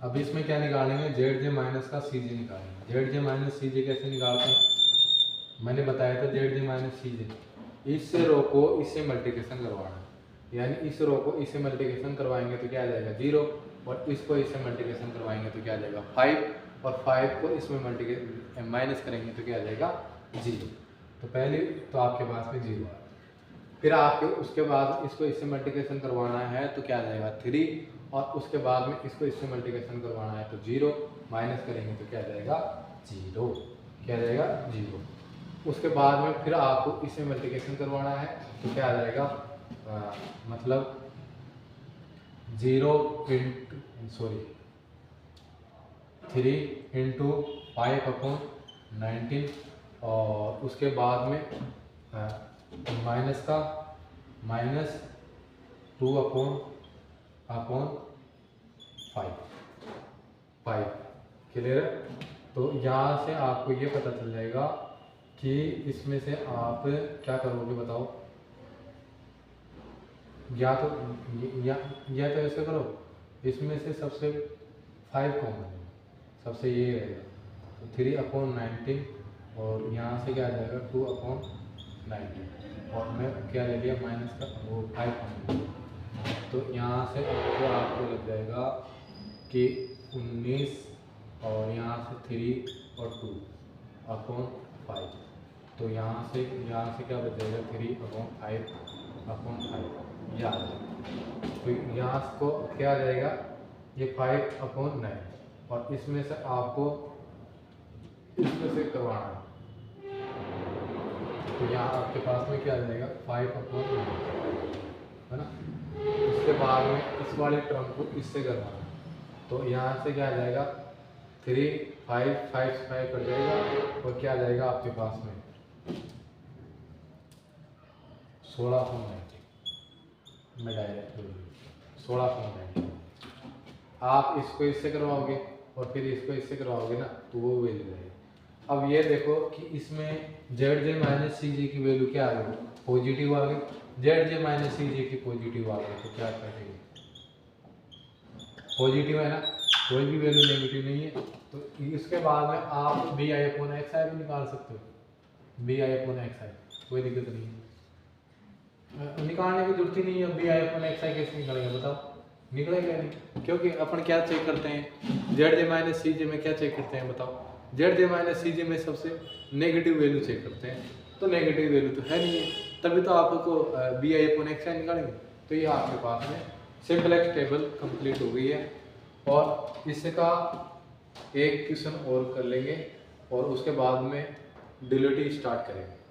अब इसमें क्या निकालेंगे, जेड जे माइनस का सी जे निकालेंगे। जेड जे माइनस सी जे कैसे निकालते हैं, मैंने बताया था जेड जे माइनस सी जे, इस रो को इससे मल्टीप्लिकेशन करवाना है, यानी इस रो को इससे मल्टीप्लिकेशन करवाएंगे तो क्या आ जाएगा 0, और इसको इससे मल्टीप्लिकेशन करवाएंगे तो क्या आ जाएगा 5, और 5 को इसमें मल्टीप्लिकेशन माइनस करेंगे तो क्या आ जाएगा 0। तो पहले तो आपके पास में 0 आ, फिर आपके उसके बाद इसको इससे मल्टीप्लिकेशन करवाना है तो क्या आ जाएगा 3, और उसके बाद में इसको इससे मल्टीप्लिकेशन करवाना है तो 0, माइनस करेंगे तो क्या आ जाएगा 0, क्या आ जाएगा 0। उसके बाद में फिर आपको इससे मल्टीप्लिकेशन करवाना है तो क्या आ जाएगा मतलब 3 इंटू 5/19, और उसके बाद में माइनस का -2/5 क्लियर। तो यहाँ से आपको ये पता चल जाएगा कि इसमें से आप क्या करोगे बताओ, या तो तो ऐसे करो, इसमें से सबसे 5 कॉमन है, सबसे ये रहेगा तो 3/19, और यहाँ से क्या आ जाएगा 2/19, और मैं क्या ले लिया माइनस का वो 5 कॉमन, तो यहाँ से आपको लग जाएगा कि 19, और यहाँ से 3 और 2/5, तो यहाँ से क्या बच जाएगा 3/5/5 ये आ जाएगा। तो यहाँ को क्या आ जाएगा ये 5/9, और इसमें से आपको इसमें से करवाना है तो यहाँ आपके पास में क्या आ जाएगा 5/9 है ना। इसके बाद में इस वाले टर्म को इससे करवाना है तो यहाँ से क्या आ जाएगा 3 5 5 5 कट जाएगा, और क्या आ जाएगा आपके पास में 16/90, मैं डायरेक्ट 16/90। आप इसको इससे करवाओगे और फिर इसको इससे करवाओगे ना तो वो वैल्यू रहेगी। अब ये देखो कि इसमें जेड जे माइनस सी जे की वैल्यू क्या आ गई, पॉजिटिव आ गई। जेड जे माइनस सी जे की पॉजिटिव आ गई तो क्या करेंगे, पॉजिटिव है ना, कोई भी वैल्यू नेगेटिव नहीं है। तो इसके बाद में आप BI/XI भी निकाल सकते हो, BI/XI कोई दिक्कत नहीं है, निकालने की जरूरत ही नहीं है। BI/XI कैसे निकालेंगे बताओ, निकलेगा नहीं, क्योंकि अपन क्या चेक करते हैं जेड जे माइनस सी जे में, क्या चेक करते हैं बताओ, जेड जे माइनस सी जे में सबसे नेगेटिव वैल्यू चेक करते हैं, तो नेगेटिव वैल्यू तो है नहीं है, तभी तो आपको BI/XI निकालेंगे। तो ये आपके पास में सिंपलेक्स टेबल कंप्लीट हो गई है, और इसका एक क्वेश्चन और कर लेंगे और उसके बाद में डिलीटिंग स्टार्ट करेंगे।